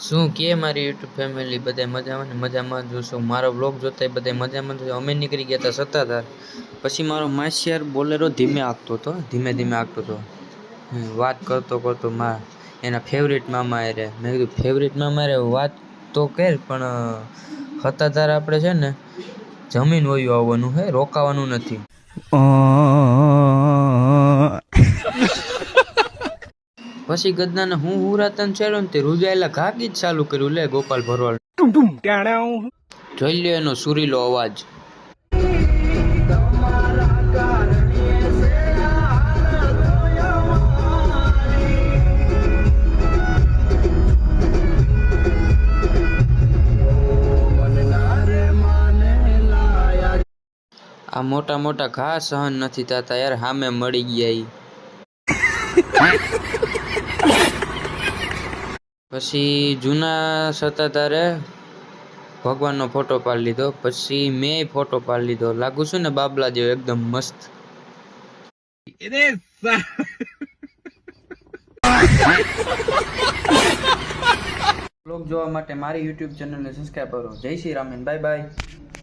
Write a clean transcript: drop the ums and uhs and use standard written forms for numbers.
શું કે મારી યુટ્યુબ ફેમિલી બધા મજામાં ને મજામાં જોશો મારો વ્લોગ જોતા બધા મજામાં જોશો। અમે નીકળી ગયા હતા સત્તાધાર, પછી મારો માસિયાર બોલેરો ધીમે આંકતો હતો, ધીમે ધીમે આંકતો હતો, વાત કરતો કરતો એના ફેવરેટ મામા રે। મેં કીધું ફેવરેટ મામા રે વાત તો કર, પણ સત્તાધાર આપણે છે ને જમીન વયું આવવાનું હે, રોકાવાનું નથી। પછી ગદનાને હું હુરાતન છેડો ને તે રૂજાયેલા ઘા ગીત ચાલુ કર્યું। લે ગોપાલ ભરવાડ જોઈ લ્યો એનો સુરીલો અવાજ। આ મોટા મોટા ઘા સહન નથી થતા યાર, સામે મળી ગયા ઈ। પછી જૂના સત્તાધારે ભગવાનનો ફોટો પાડી લીધો, પછી મેં ફોટો પાડી લીધો। લાગુ છું ને બાબલા જેવો એકદમ મસ્ત। બ્લોગ જોવા માટે મારી યુટ્યુબ ચેનલને સબસ્ક્રાઇબ કરો। જય શ્રી રામ, બાય બાય।